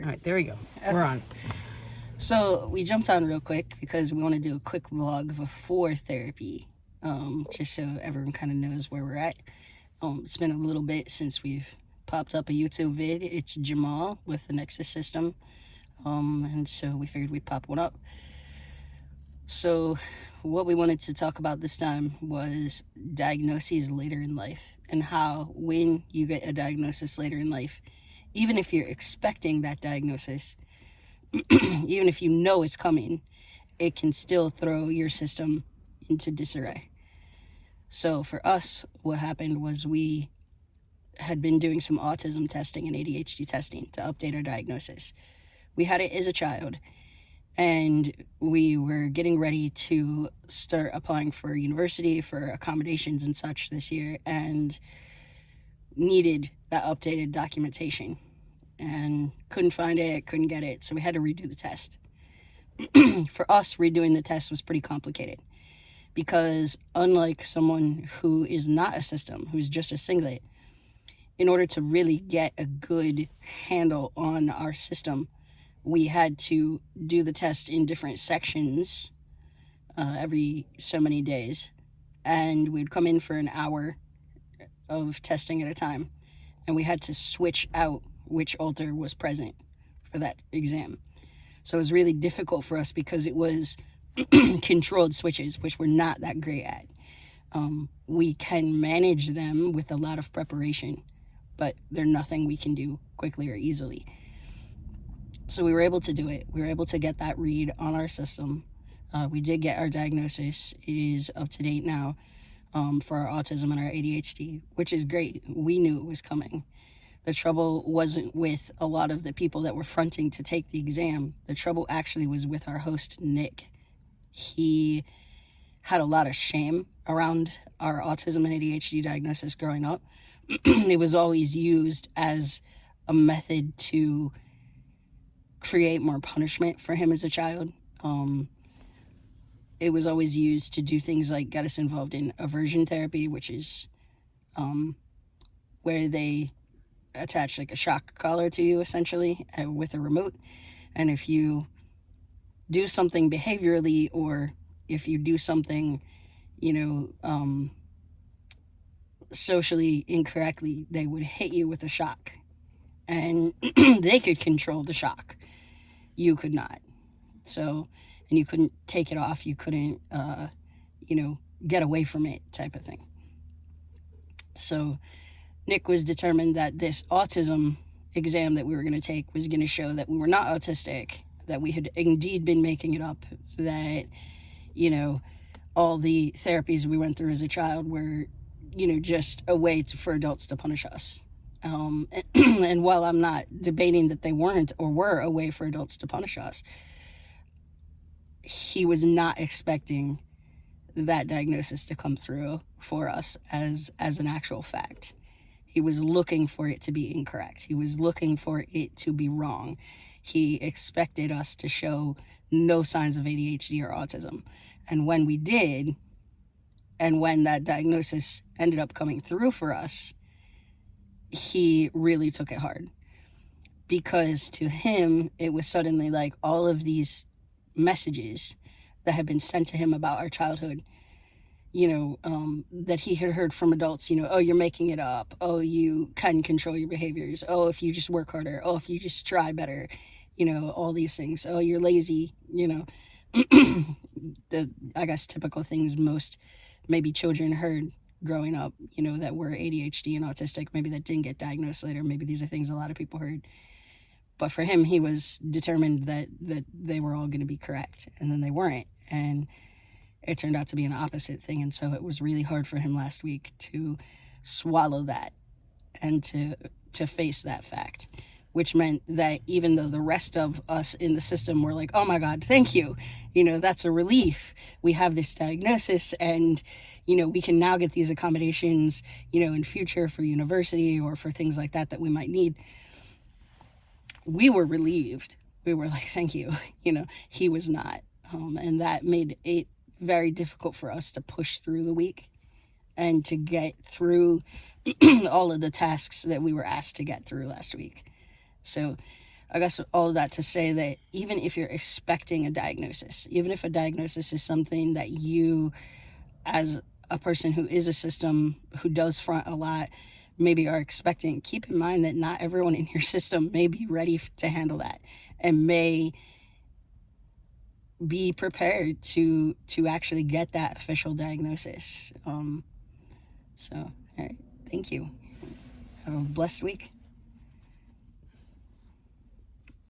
All right, there we go. We're on. So we jumped on real quick because we want to do a quick vlog before therapy, just so everyone kind of knows where we're at. It's been a little bit since we've popped up a YouTube vid. It's Jamal with the Nexus system, and so we figured we'd pop one up. So what we wanted to talk about this time was diagnoses later in life, and how when you get a diagnosis later in life, even if you're expecting that diagnosis, even if you know it's coming, it can still throw your system into disarray. So for us, what happened was we had been doing some autism testing and ADHD testing to update our diagnosis. We had it as a child, and we were getting ready to start applying for university, for accommodations and such this year, and needed that updated documentation and couldn't find it, couldn't get it, so we had to redo the test. For us, redoing the test was pretty complicated because, unlike someone who is not a system, who's just a singlet, in order to really get a good handle on our system, we had to do the test in different sections every so many days, and we'd come in for an hour of testing at a time, and we had to switch out which alter was present for that exam. So it was really difficult for us because it was controlled switches, which we're not that great at. We can manage them with a lot of preparation, but they're nothing we can do quickly or easily. So we were able to do it. We were able to get that read on our system. We did get our diagnosis. It is up to date now for our autism and our ADHD, which is great. We knew it was coming. The trouble wasn't with a lot of the people that were fronting to take the exam. The trouble actually was with our host, Nick. He had a lot of shame around our autism and ADHD diagnosis growing up. It was always used as a method to create more punishment for him as a child. It was always used to do things like get us involved in aversion therapy, which is where they attach like a shock collar to you essentially with a remote, and if you do something behaviorally, or if you do something socially incorrectly, they would hit you with a shock, and they could control the shock. You could not. So, and you couldn't take it off, you couldn't get away from it, type of thing. So Nick was determined that this autism exam that we were going to take was going to show that we were not autistic, that we had indeed been making it up, that, all the therapies we went through as a child were, just a way for adults to punish us. And while I'm not debating that they weren't or were a way for adults to punish us, he was not expecting that diagnosis to come through for us as an actual fact. He was looking for it to be incorrect. He was looking for it to be wrong. He expected us to show no signs of ADHD or autism. And when we did, and when that diagnosis ended up coming through for us, he really took it hard. Because to him, it was suddenly like all of these messages that had been sent to him about our childhood, that he had heard from adults, oh, you're making it up. Oh, you can control your behaviors. Oh, if you just work harder. Oh, if you just try better, all these things. Oh, you're lazy, the, I guess, typical things most maybe children heard growing up, that were ADHD and autistic, maybe that didn't get diagnosed later. Maybe these are things a lot of people heard. But for him, he was determined that they were all going to be correct, and then they weren't. And it turned out to be an opposite thing. And so it was really hard for him last week to swallow that and to face that fact, which meant that even though the rest of us in the system were like, oh my God, thank you, that's a relief. We have this diagnosis, and, we can now get these accommodations, in future for university or for things like that we might need. We were relieved. We were like, thank you. He was not. And that made it very difficult for us to push through the week and to get through all of the tasks that we were asked to get through last week. So I guess all of that to say that even if you're expecting a diagnosis, even if a diagnosis is something that you, as a person who is a system, who does front a lot, maybe are expecting, keep in mind that not everyone in your system may be ready to handle that and may be prepared to actually get that official diagnosis. So, all right, thank you. Have a blessed week.